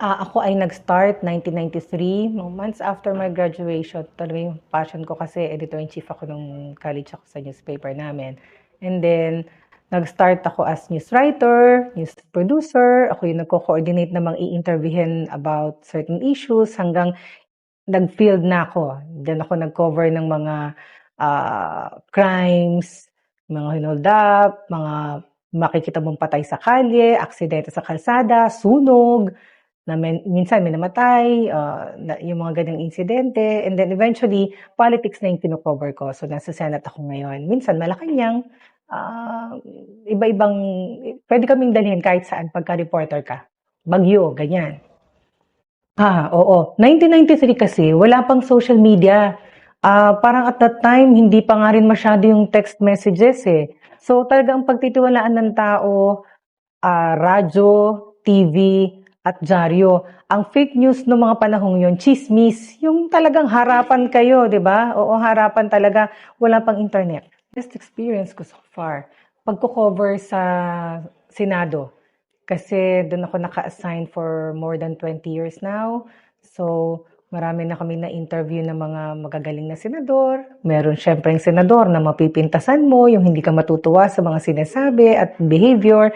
Ako ay nag-start 1993, months after my graduation. Talaga yung passion ko kasi editor-in-chief ako nung college ako sa newspaper namin. And then, nag-start ako as news writer, news producer. Ako yung nagko-coordinate na mga i-interviewin about certain issues hanggang nag-field na ako. Then ako nag-cover ng mga crimes, mga hold up, mga makikita mong patay sa kalye, aksidente sa kalsada, sunog, na minsan may namatay, yung mga ganyang insidente. And then eventually, politics na yung kino-cover ko. So nasa Senate ako ngayon. Minsan Malacanang, iba-ibang, pwede kaming dalhin kahit saan pagka-reporter ka. Bagyo, ganyan. Oo. 1993 kasi, wala pang social media. Parang at that time, hindi pa nga rin masyado yung text messages eh. So talagang pagtitiwalaan ng tao, radyo, TV, at dyaryo. Ang fake news ng mga panahong yun, chismis, yung talagang harapan kayo, di ba? Oo, harapan talaga. Wala pang internet. Best experience ko so far, pagko-cover sa Senado. Kasi doon ako naka-assign for more than 20 years now. So, marami na kami na-interview ng mga magagaling na senador. Meron syempre yung senador na mapipintasan mo, yung hindi ka matutuwa sa mga sinasabi at behavior.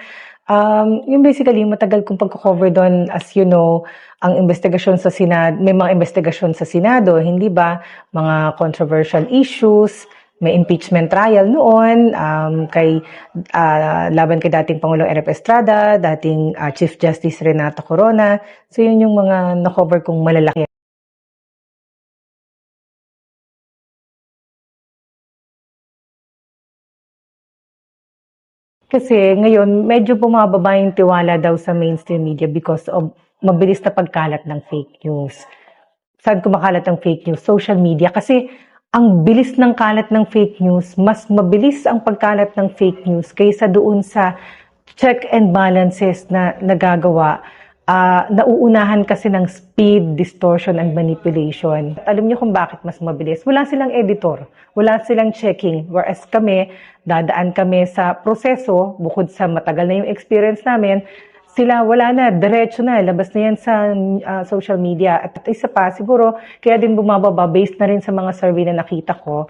Yung basically, matagal kong pagko-cover doon, as you know, ang investigasyon sa Senado, may mga investigasyon sa Senado, hindi ba? Mga controversial issues, may impeachment trial noon laban kay dating Pangulong R.F. Estrada, dating Chief Justice Renato Corona. So yun yung mga na-cover kong malalaki. Kasi ngayon, medyo bumababa yung tiwala daw sa mainstream media because of mabilis na pagkalat ng fake news. Saan kumakalat ang fake news? Social media. Kasi ang bilis ng kalat ng fake news, mas mabilis ang pagkalat ng fake news kaysa doon sa check and balances na nagagawa. Nauunahan kasi ng speed, distortion, and manipulation. Alam niyo kung bakit mas mabilis? Wala silang editor, wala silang checking. Whereas kami, dadaan kami sa proseso, bukod sa matagal na yung experience namin, sila wala na, diretso na, labas na yan sa social media. At isa pa, siguro, kaya din bumababa, based na rin sa mga survey na nakita ko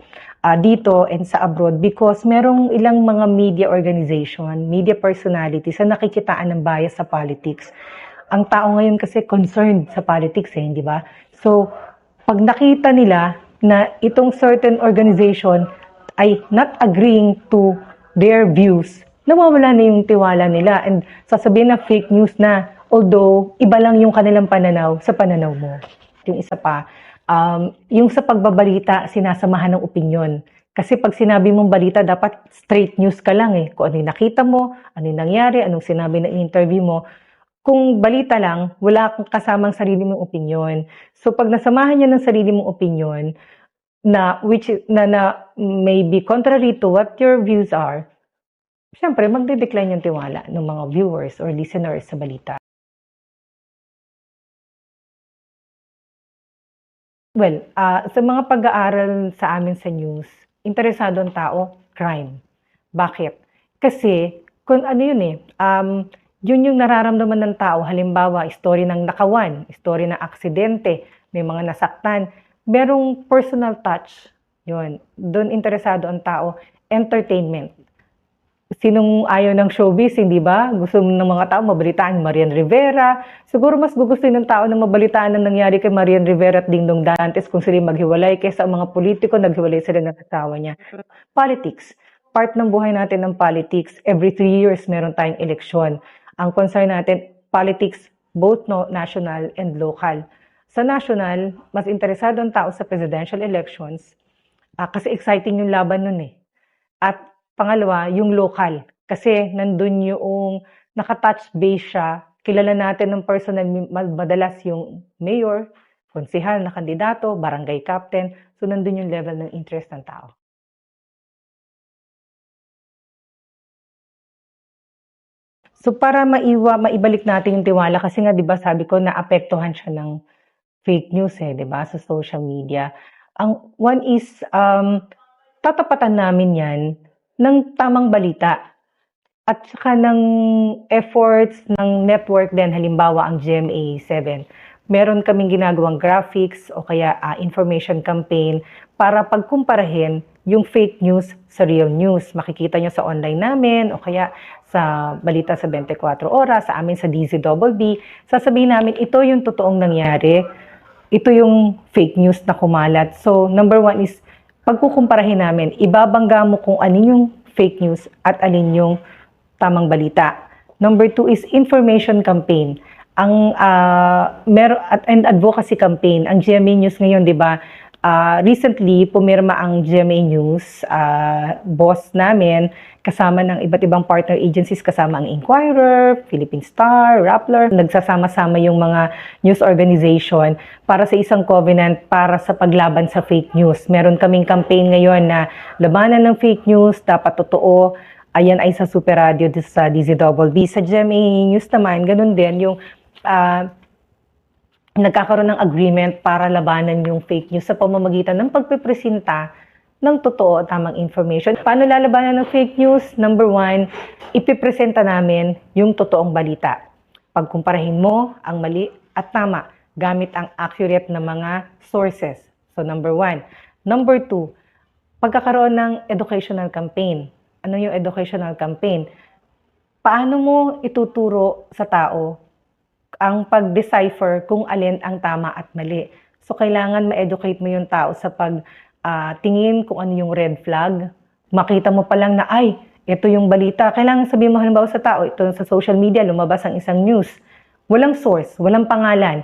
dito and sa abroad, because merong ilang mga media organization, media personalities na nakikitaan ng bias sa politics. Ang tao ngayon kasi concerned sa politics eh, di ba? So, pag nakita nila na itong certain organization ay not agreeing to their views, nawawala na yung tiwala nila and sasabihin na fake news na, although iba lang yung kanilang pananaw sa pananaw mo. Yung isa pa, yung sa pagbabalita, sinasamahan ng opinyon. Kasi pag sinabi mong balita, dapat straight news ka lang eh. Kung ano yung nakita mo, ano yung nangyari, anong sinabi na interview mo. Kung balita lang, wala kang kasamang sarili mong opinyon. So pag nasamahan niya ng sarili mong opinyon, na may be contrary to what your views are, syempre magde-decline yung tiwala ng mga viewers or listeners sa balita. Well, sa mga pag-aaral sa amin sa news, interesado ang tao, crime. Bakit? Kasi, kung ano yun eh, yun yung nararamdaman ng tao. Halimbawa, story ng nakawan, story ng aksidente, may mga nasaktan, merong personal touch. Yun. Doon interesado ang tao. Entertainment. Sinong ayaw ng showbiz, hindi ba? Gusto ng mga tao mabalitaan Marian Rivera. Siguro mas gugustuhin ng tao na mabalitaan ang nangyari kay Marian Rivera at Dingdong Dantes kung sila maghiwalay kaysa ang mga politiko naghiwalay sila ng asawa niya. Politics. Part ng buhay natin ng politics. Every 3 years meron tayong eleksyon. Ang concern natin, politics, both national and local. Sa national, mas interesado ang tao sa presidential elections kasi exciting yung laban nun eh. At pangalawa, yung local. Kasi nandun yung nakatouch base siya. Kilala natin ng personal, madalas yung mayor, konsihal na kandidato, barangay captain. So nandun yung level ng interest ng tao. So para maibalik natin yung tiwala kasi nga 'di ba sabi ko naapektuhan siya ng fake news eh, 'di ba, sa social media. Ang one is tatapatan namin 'yan ng tamang balita. at saka ng efforts ng network din, halimbawa ang GMA7. Meron kaming ginagawang graphics o kaya information campaign para pagkumparahin yung fake news sa real news. Makikita nyo sa online namin o kaya sa Balita sa 24 Oras, sa amin sa DZBB. Sasabihin namin, ito yung totoong nangyari. Ito yung fake news na kumalat. So, number one is, pagkukumparahin namin, ibabangga mo kung alin yung fake news at alin yung tamang balita. Number two is information campaign. Ang and advocacy campaign, ang GMA News ngayon, 'di ba? Recently pumirma ang GMA News, boss namin kasama ng iba't ibang partner agencies, kasama ang Inquirer, Philippine Star, Rappler, nagsasama-sama yung mga news organization para sa isang covenant para sa paglaban sa fake news. Meron kaming campaign ngayon na labanan ng fake news, dapat totoo. Ayan ay sa Super Radio sa DZBB. Sa GMA News naman, ganun din yung nagkakaroon ng agreement para labanan yung fake news sa pamamagitan ng pagpipresenta ng totoo at tamang information. Paano lalabanan ng fake news? Number one, ipipresenta namin yung totoong balita. Pagkumparahin mo ang mali at tama gamit ang accurate na mga sources. So number one. Number two, pagkakaroon ng educational campaign. Ano yung educational campaign? Paano mo ituturo sa tao ang pag-decipher kung alin ang tama at mali? So, kailangan ma-educate mo yung tao sa pag-tingin kung ano yung red flag. Makita mo pa lang na, ay, ito yung balita. Kailangan sabihin mo halimbawa sa tao, ito sa social media, lumabas ang isang news. Walang source, walang pangalan.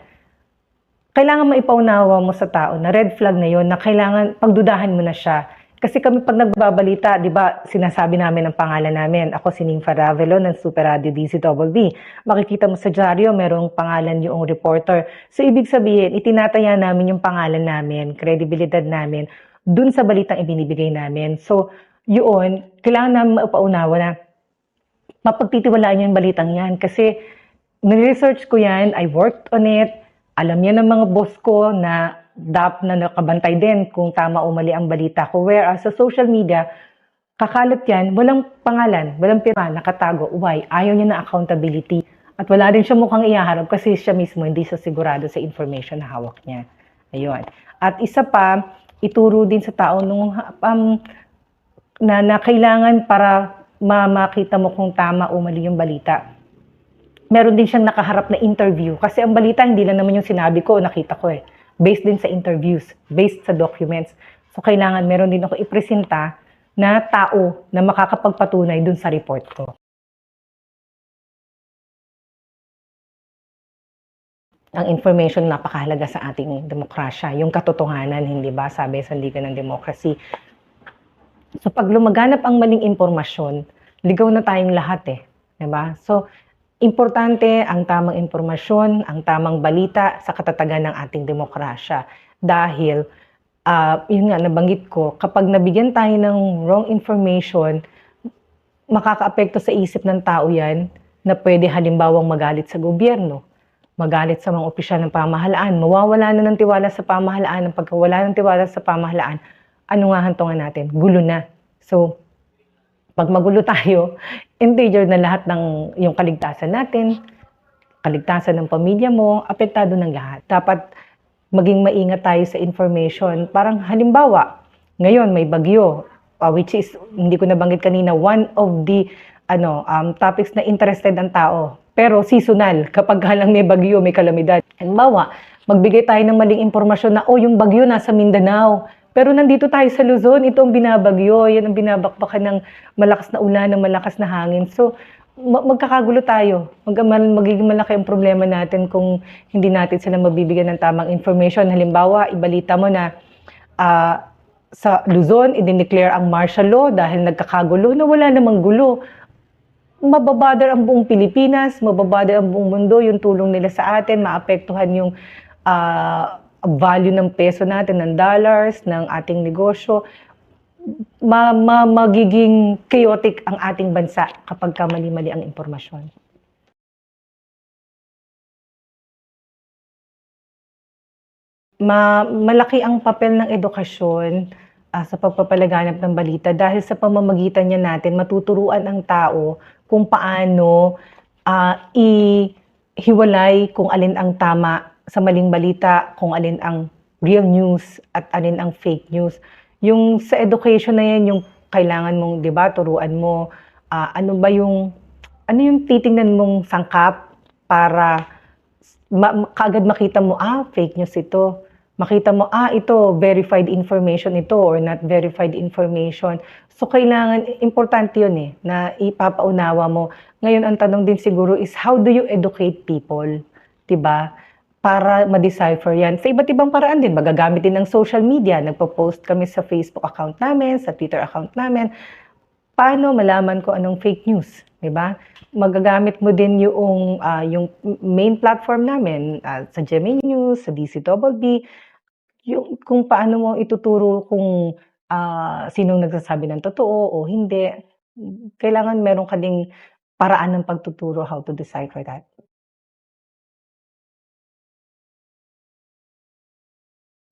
Kailangan maipaunawa mo sa tao na red flag na yon, na kailangan pagdudahan mo na siya. Kasi kami pag nagbabalita, di ba, sinasabi namin ang pangalan namin. Ako si Nympha Ravelo ng Super Radio DZBB. Makikita mo sa dyaryo, merong pangalan yung reporter. So, ibig sabihin, itinataya namin yung pangalan namin, kredibilidad namin, dun sa balitang ibinibigay namin. So, yun, kailangan namin mapaunawa na mapagtitiwalaan yung balitang yan. Kasi, niresearch ko yan, I worked on it, alam yan ng mga boss ko na na nakabantay din kung tama o mali ang balita ko. Whereas sa social media, kakalat yan, walang pangalan, walang pirma, nakatago. Why? Ayaw niya na accountability. At wala rin siya mukhang ihaharap kasi siya mismo hindi siya sigurado sa information na hawak niya. Ayun. At isa pa, ituro din sa tao na kailangan para makita mo kung tama o mali yung balita. Meron din siyang nakaharap na interview. Kasi ang balita, hindi lang naman yung sinabi ko o nakita ko eh. Based din sa interviews, based sa documents. So, kailangan meron din ako ipresenta na tao na makakapagpatunay dun sa report ko. Ang information napakahalaga sa ating demokrasya. Yung katotohanan, hindi ba? Sabi sa Liga ng Democracy. So, pag lumaganap ang maling impormasyon, ligaw na tayong lahat eh. Diba? So, importante ang tamang impormasyon, ang tamang balita sa katatagan ng ating demokrasya. Dahil, yun nga, nabanggit ko, kapag nabigyan tayo ng wrong information, makakaapekto sa isip ng tao yan na pwede halimbawang magalit sa gobyerno, magalit sa mga opisyal ng pamahalaan, mawawala na ng tiwala sa pamahalaan, ang pagkawala ng tiwala sa pamahalaan, ano nga hantungan natin? Gulo na. So, pag magulo tayo, endanger na lahat ng yung kaligtasan natin, kaligtasan ng pamilya mo, apektado ng lahat. Dapat maging maingat tayo sa information. Parang halimbawa, ngayon may bagyo, which is, hindi ko nabanggit kanina, one of the topics na interested ang tao. Pero seasonal, kapag halang may bagyo, may kalamidad. Halimbawa, magbigay tayo ng maling impormasyon na, yung bagyo nasa Mindanao. Pero nandito tayo sa Luzon, ito ang binabagyo, yan ang binabakbakan ng malakas na ulan, ng malakas na hangin. So, magkakagulo tayo. Magiging malaki ang problema natin kung hindi natin sila mabibigyan ng tamang information. Halimbawa, ibalita mo na sa Luzon, i-declare ang martial law dahil nagkakagulo na wala namang gulo. Mababother ang buong Pilipinas, mababother ang buong mundo, yung tulong nila sa atin, maapektuhan yung value ng peso natin, ng dollars, ng ating negosyo, magiging chaotic ang ating bansa kapag mali-mali ang impormasyon. Malaki ang papel ng edukasyon sa pagpapalaganap ng balita dahil sa pamamagitan niya natin matuturuan ang tao kung paano ihiwalay kung alin ang tama sa maling balita, kung alin ang real news at alin ang fake news. Yung sa education na yan, yung kailangan mong, 'di ba, turuan mo ano yung titingnan mong sangkap para kaagad makita mo, fake news ito. Makita mo, ito, verified information ito or not verified information. So, kailangan, importante yun na ipapaunawa mo. Ngayon, ang tanong din siguro is, how do you educate people? Diba? Para ma-decipher yan. Sa iba't ibang paraan din, magagamit din ng social media. Nagpo-post kami sa Facebook account namin, sa Twitter account namin. Paano malaman ko anong fake news? Diba? Magagamit mo din yung main platform namin sa GMA News, sa DCBB, yung kung paano mo ituturo kung sinong nagsasabi ng totoo o hindi. Kailangan meron ka ding paraan ng pagtuturo how to decipher that.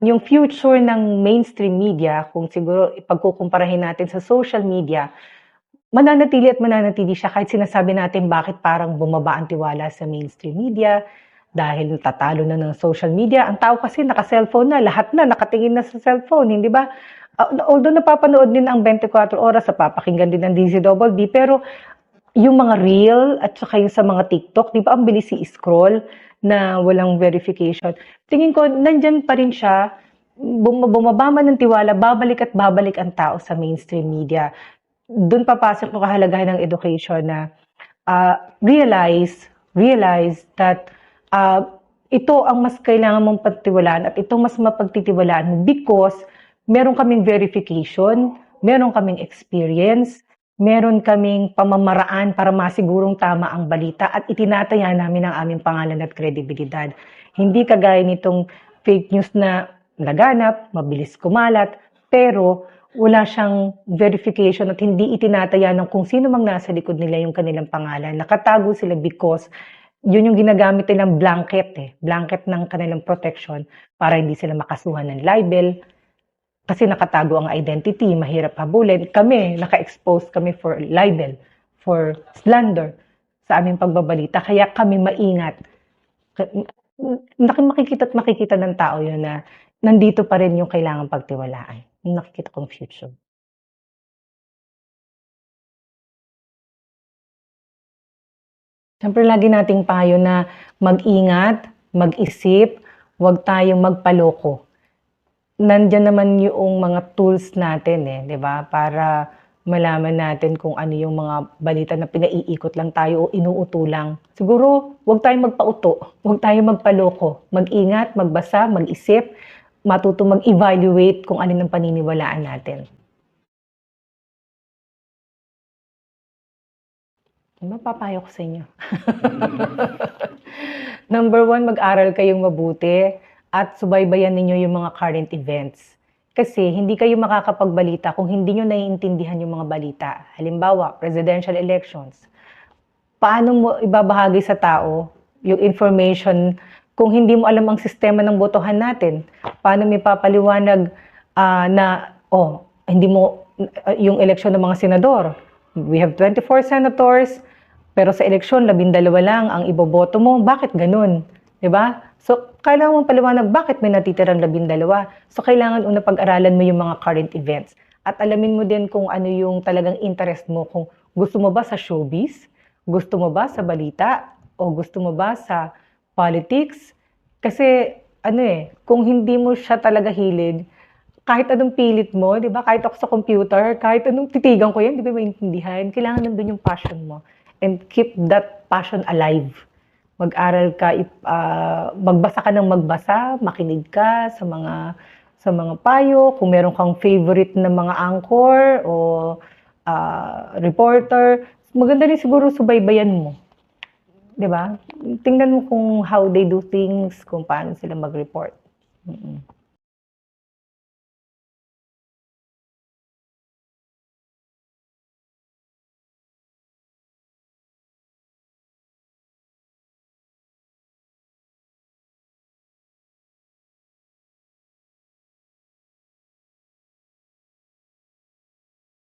Yung future ng mainstream media, kung siguro ipagkukumparahin natin sa social media, mananatili siya kahit sinasabi natin bakit parang bumaba ang tiwala sa mainstream media dahil tatalo na ng social media. Ang tao kasi naka-cellphone na, lahat na nakatingin na sa cellphone, hindi ba? Although napapanood din ang 24 oras, papakinggan din ng DZBB, pero yung mga reel at saka yung sa mga TikTok, di ba ang bilis i-scroll na walang verification. Tingin ko, nandyan pa rin siya, bumaba man ng tiwala, babalik at babalik ang tao sa mainstream media. Doon papasok yung kahalagahan ng education na realize that ito ang mas kailangan mong pagtiwalaan at ito mas mapagtitiwalaan mo because meron kaming verification, meron kaming experience, meron kaming pamamaraan para masigurong tama ang balita at itinataya namin ang aming pangalan at kredibilidad. Hindi kagaya nitong fake news na laganap, mabilis kumalat, pero wala siyang verification at hindi itinataya ng kung sino mang nasa likod nila yung kanilang pangalan. Nakatago sila because yun yung ginagamit nilang blanket ng kanilang protection para hindi sila makasuhan ng libel. Kasi nakatago ang identity, mahirap habulin. Kami, naka-expose kami for libel, for slander sa aming pagbabalita. Kaya kami maingat. Makikita ng tao yun na nandito pa rin yung kailangang pagtiwalaan. Yung nakikita kong future. Siyempre, lagi nating payo na mag-ingat, mag-isip, huwag tayong magpaloko. Nandiyan naman yung mga tools natin, di ba? Para malaman natin kung ano yung mga balita na pinaiikot lang tayo o inuuto lang. Siguro, huwag tayong magpauto, huwag tayong magpaloko. Mag-ingat, magbasa, mag-isip, matuto mag-evaluate kung alin ang paniniwalaan natin. Ano papayo ko sa inyo? Number 1, mag-aral kayong mabuti at subaybayan ninyo yung mga current events. Kasi hindi kayo makakapagbalita kung hindi nyo naiintindihan yung mga balita. Halimbawa, presidential elections. Paano mo ibabahagi sa tao yung information kung hindi mo alam ang sistema ng botohan natin? Paano may papaliwanag hindi mo yung eleksyon ng mga senador? We have 24 senators, pero sa eleksyon, 12 lang ang iboboto mo. Bakit ganun? Diba? So, kailangan mong paliwanag bakit may natitirang 12. So, kailangan una pag-aralan mo yung mga current events. At alamin mo din kung ano yung talagang interest mo. Kung gusto mo ba sa showbiz, gusto mo ba sa balita, o gusto mo ba sa politics. Kasi, kung hindi mo siya talaga hilig, kahit anong pilit mo, di ba? Kahit ako sa computer, kahit anong titigan ko yan, di ba maintindihan? Kailangan nandun yung passion mo. And keep that passion alive. Mag-aral ka, magbasa ka ng magbasa, makinig ka sa mga payo, kung meron kang favorite na mga anchor o reporter, maganda rin siguro subaybayan mo. 'Di ba? Tingnan mo kung how they do things, kung paano sila mag-report.